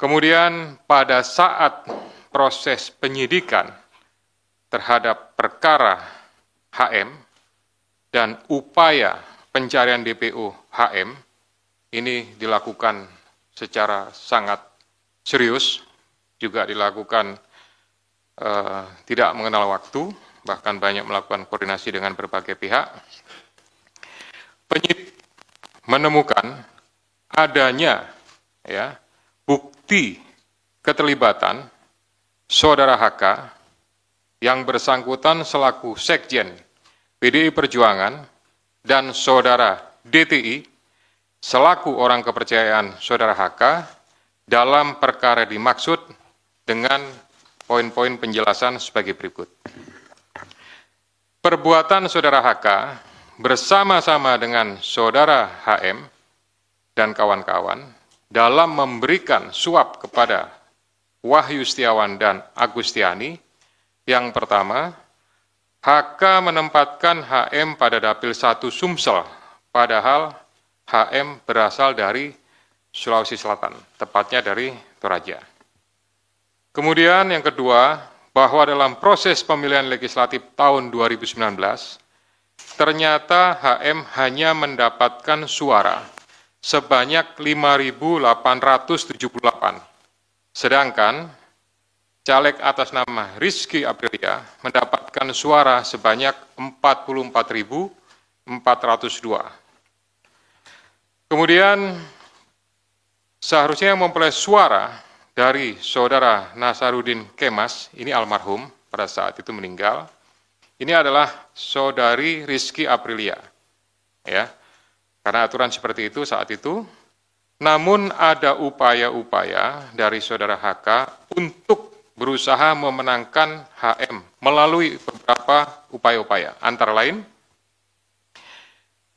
Kemudian pada saat proses penyidikan terhadap perkara HM dan upaya pencarian DPO HM ini dilakukan secara sangat serius, juga dilakukan tidak mengenal waktu, bahkan banyak melakukan koordinasi dengan berbagai pihak. Penyidik menemukan adanya bukti keterlibatan Saudara HK yang bersangkutan selaku Sekjen PDI Perjuangan dan Saudara DTI selaku orang kepercayaan Saudara HK dalam perkara dimaksud dengan poin-poin penjelasan sebagai berikut. Perbuatan Saudara HK bersama-sama dengan Saudara HM dan kawan-kawan dalam memberikan suap kepada Wahyu Setiawan dan Agustiani. Yang pertama, HK menempatkan HM pada Dapil 1 Sumsel, padahal HM berasal dari Sulawesi Selatan, tepatnya dari Toraja. Kemudian yang kedua, bahwa dalam proses pemilihan legislatif tahun 2019, ternyata HM hanya mendapatkan suara sebanyak 5.878, sedangkan caleg atas nama Rizky Aprilia mendapatkan suara sebanyak 44.402. Kemudian seharusnya memperoleh suara dari Saudara Nasaruddin Kemas, ini almarhum pada saat itu meninggal, ini adalah Saudari Rizky Aprilia, ya, karena aturan seperti itu saat itu. Namun ada upaya-upaya dari Saudara HK untuk berusaha memenangkan HM melalui beberapa upaya-upaya, antara lain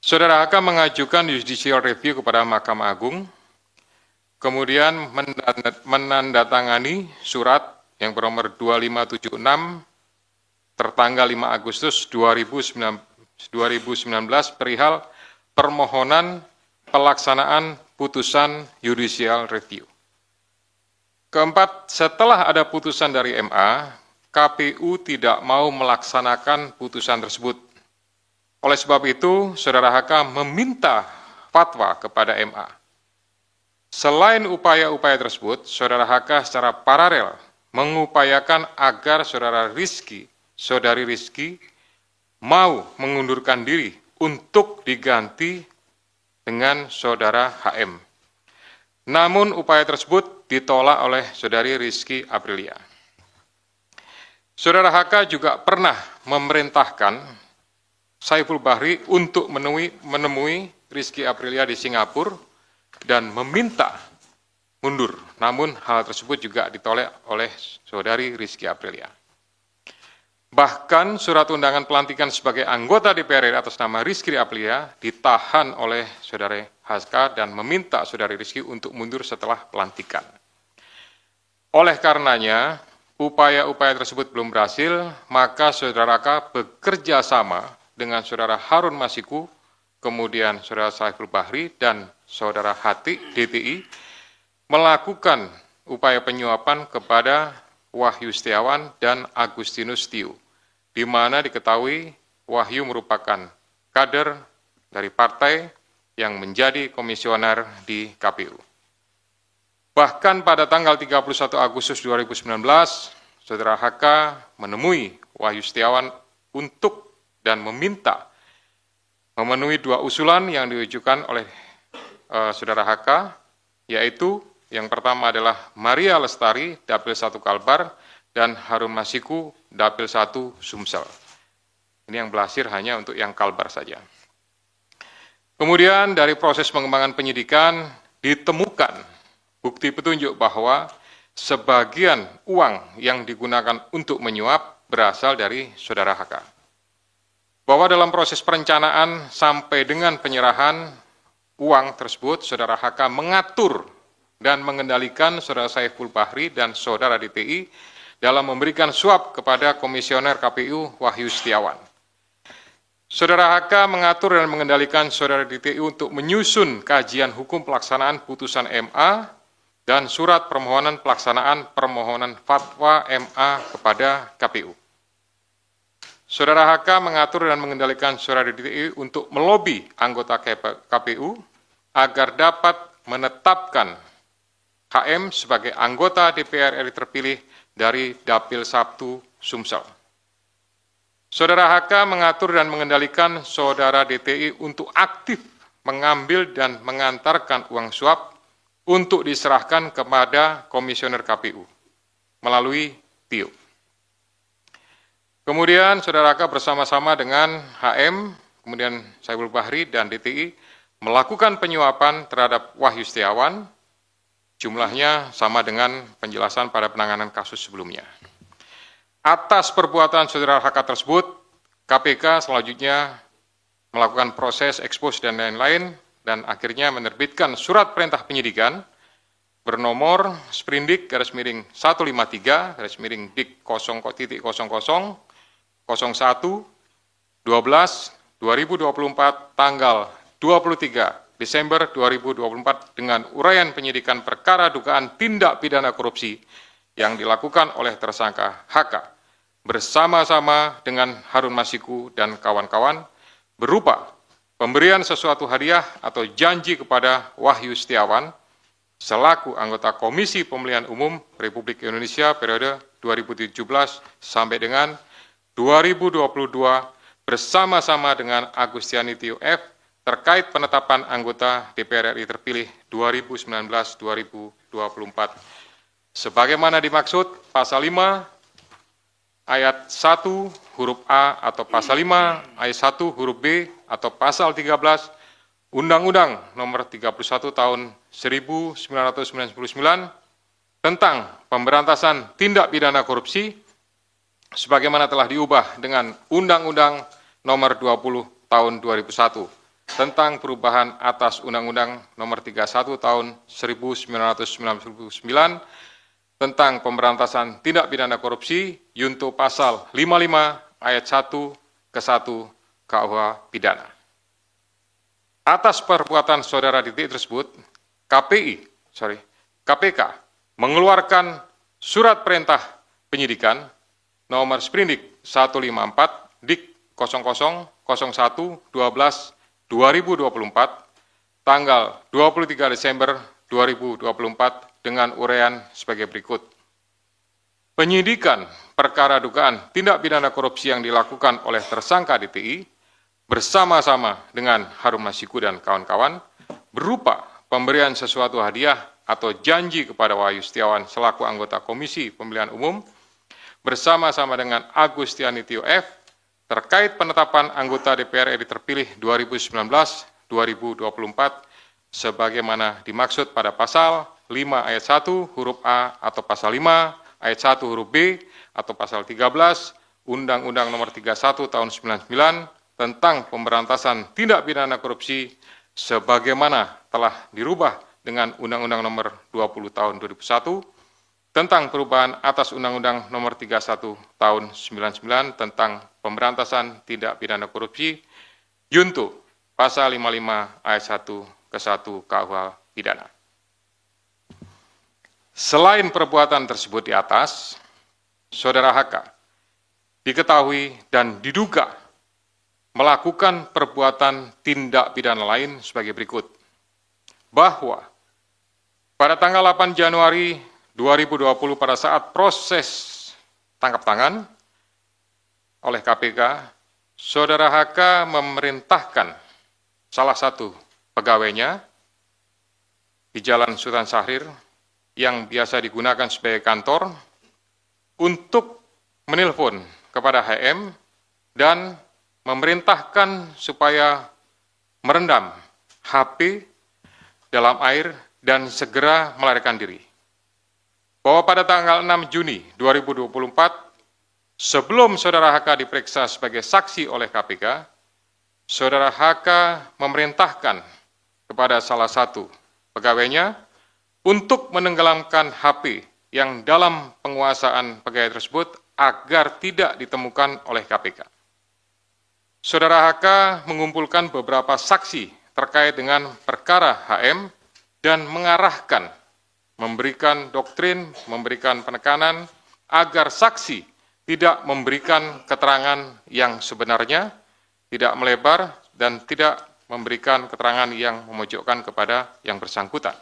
Saudara HK mengajukan judicial review kepada Mahkamah Agung, kemudian menandatangani surat yang bernomor 2576 tertanggal 5 Agustus 2019 perihal permohonan pelaksanaan putusan judicial review. Keempat, setelah ada putusan dari MA, KPU tidak mau melaksanakan putusan tersebut. Oleh sebab itu, Saudara HK meminta fatwa kepada MA. Selain upaya-upaya tersebut, Saudara HK secara paralel mengupayakan agar Saudari Rizky mau mengundurkan diri untuk diganti dengan Saudara HM. Namun upaya tersebut ditolak oleh Saudari Rizky Aprilia. Saudara HK juga pernah memerintahkan Saiful Bahri untuk menemui Rizky Aprilia di Singapura dan meminta mundur. Namun hal tersebut juga ditolak oleh Saudari Rizky Aprilia. Bahkan surat undangan pelantikan sebagai anggota DPR RI atas nama Rizky Aprilia ditahan oleh Saudari HK dan meminta Saudari Rizky untuk mundur setelah pelantikan. Oleh karenanya, upaya-upaya tersebut belum berhasil, maka Saudara HK bekerja sama dengan Saudara Harun Masiku, kemudian Saudara Saiful Bahri dan Saudara Hati DTI melakukan upaya penyuapan kepada Wahyu Setiawan dan Agustinus Tio, di mana diketahui Wahyu merupakan kader dari partai yang menjadi komisioner di KPU. Bahkan pada tanggal 31 Agustus 2019, Saudara HK menemui Wahyu Setiawan untuk dan meminta memenuhi dua usulan yang diajukan oleh Saudara HK, yaitu yang pertama adalah Maria Lestari, Dapil 1 Kalbar, dan Harun Masiku, Dapil 1 Sumsel. Ini yang berhasil hanya untuk yang Kalbar saja. Kemudian dari proses pengembangan penyidikan ditemukan bukti petunjuk bahwa sebagian uang yang digunakan untuk menyuap berasal dari Saudara HK. Bahwa dalam proses perencanaan sampai dengan penyerahan uang tersebut, Saudara HK mengatur dan mengendalikan Saudara Saiful Bahri dan Saudara DTI dalam memberikan suap kepada Komisioner KPU Wahyu Setiawan. Saudara HK mengatur dan mengendalikan Saudara DTI untuk menyusun kajian hukum pelaksanaan putusan MA dan surat permohonan pelaksanaan permohonan fatwa MA kepada KPU. Saudara HK mengatur dan mengendalikan saudara DTI untuk melobi anggota KPU agar dapat menetapkan HM sebagai anggota DPR RI terpilih dari Dapil 1 Sumsel. Saudara HK mengatur dan mengendalikan saudara DTI untuk aktif mengambil dan mengantarkan uang suap untuk diserahkan kepada Komisioner KPU melalui TIO. Kemudian saudara HK bersama-sama dengan HM, kemudian Saiful Bahri dan DTI melakukan penyuapan terhadap Wahyu Setiawan, jumlahnya sama dengan penjelasan pada penanganan kasus sebelumnya. Atas perbuatan saudara HK tersebut, KPK selanjutnya melakukan proses ekspos dan lain-lain, dan akhirnya menerbitkan surat perintah penyidikan bernomor Sprindik /153/Dik 0.00 01/12/2024 tanggal 23 Desember 2024 dengan uraian penyidikan perkara dugaan tindak pidana korupsi yang dilakukan oleh tersangka HK bersama-sama dengan Harun Masiku dan kawan-kawan berupa pemberian sesuatu hadiah atau janji kepada Wahyu Setiawan selaku anggota Komisi Pemilihan Umum Republik Indonesia periode 2017 sampai dengan 2022 bersama-sama dengan Agustiani Tio F terkait penetapan anggota DPR RI terpilih 2019-2024. Sebagaimana dimaksud pasal 5 ayat 1 huruf A atau pasal 5 ayat 1 huruf B atau pasal 13 Undang-Undang Nomor 31 Tahun 1999 tentang pemberantasan tindak pidana korupsi sebagaimana telah diubah dengan Undang-Undang Nomor 20 Tahun 2001 tentang perubahan atas Undang-Undang Nomor 31 Tahun 1999 tentang pemberantasan tindak pidana korupsi yunto pasal 55 ayat 1 ke 1 KUH pidana. Atas perbuatan saudara DTI tersebut, KPK mengeluarkan surat perintah penyidikan nomor Sprindik 154 Dik 0001/12/2024 tanggal 23 Desember 2024 dengan uraian sebagai berikut. Penyidikan perkara dugaan tindak pidana korupsi yang dilakukan oleh tersangka DTI bersama-sama dengan Harun Masiku dan kawan-kawan berupa pemberian sesuatu hadiah atau janji kepada Wahyu Setiawan selaku anggota Komisi Pemilihan Umum bersama-sama dengan Agustiani Tio F terkait penetapan anggota DPR RI terpilih 2019-2024 sebagaimana dimaksud pada pasal 5 ayat 1 huruf A atau pasal 5 ayat 1 huruf B atau pasal 13 Undang-Undang Nomor 31 Tahun 99 tentang pemberantasan tindak pidana korupsi sebagaimana telah dirubah dengan Undang-Undang Nomor 20 Tahun 2001 tentang perubahan atas Undang-Undang Nomor 31 Tahun 99 tentang pemberantasan tindak pidana korupsi yunto pasal 55 ayat 1 ke 1 KUH pidana. Selain perbuatan tersebut di atas, saudara HK diketahui dan diduga melakukan perbuatan tindak pidana lain sebagai berikut. Bahwa pada tanggal 8 Januari 2020 pada saat proses tangkap tangan oleh KPK, saudara HK memerintahkan salah satu pegawainya di Jalan Sultan Syahrir yang biasa digunakan sebagai kantor untuk menelpon kepada HM dan memerintahkan supaya merendam HP dalam air dan segera melarikan diri. Bahwa pada tanggal 6 Juni 2024, sebelum saudara HK diperiksa sebagai saksi oleh KPK, saudara HK memerintahkan kepada salah satu pegawainya untuk menenggelamkan HP yang dalam penguasaan pegawai tersebut agar tidak ditemukan oleh KPK. Saudara HK mengumpulkan beberapa saksi terkait dengan perkara HM dan mengarahkan memberikan doktrin, memberikan penekanan agar saksi tidak memberikan keterangan yang sebenarnya, tidak melebar, dan tidak memberikan keterangan yang memojokkan kepada yang bersangkutan.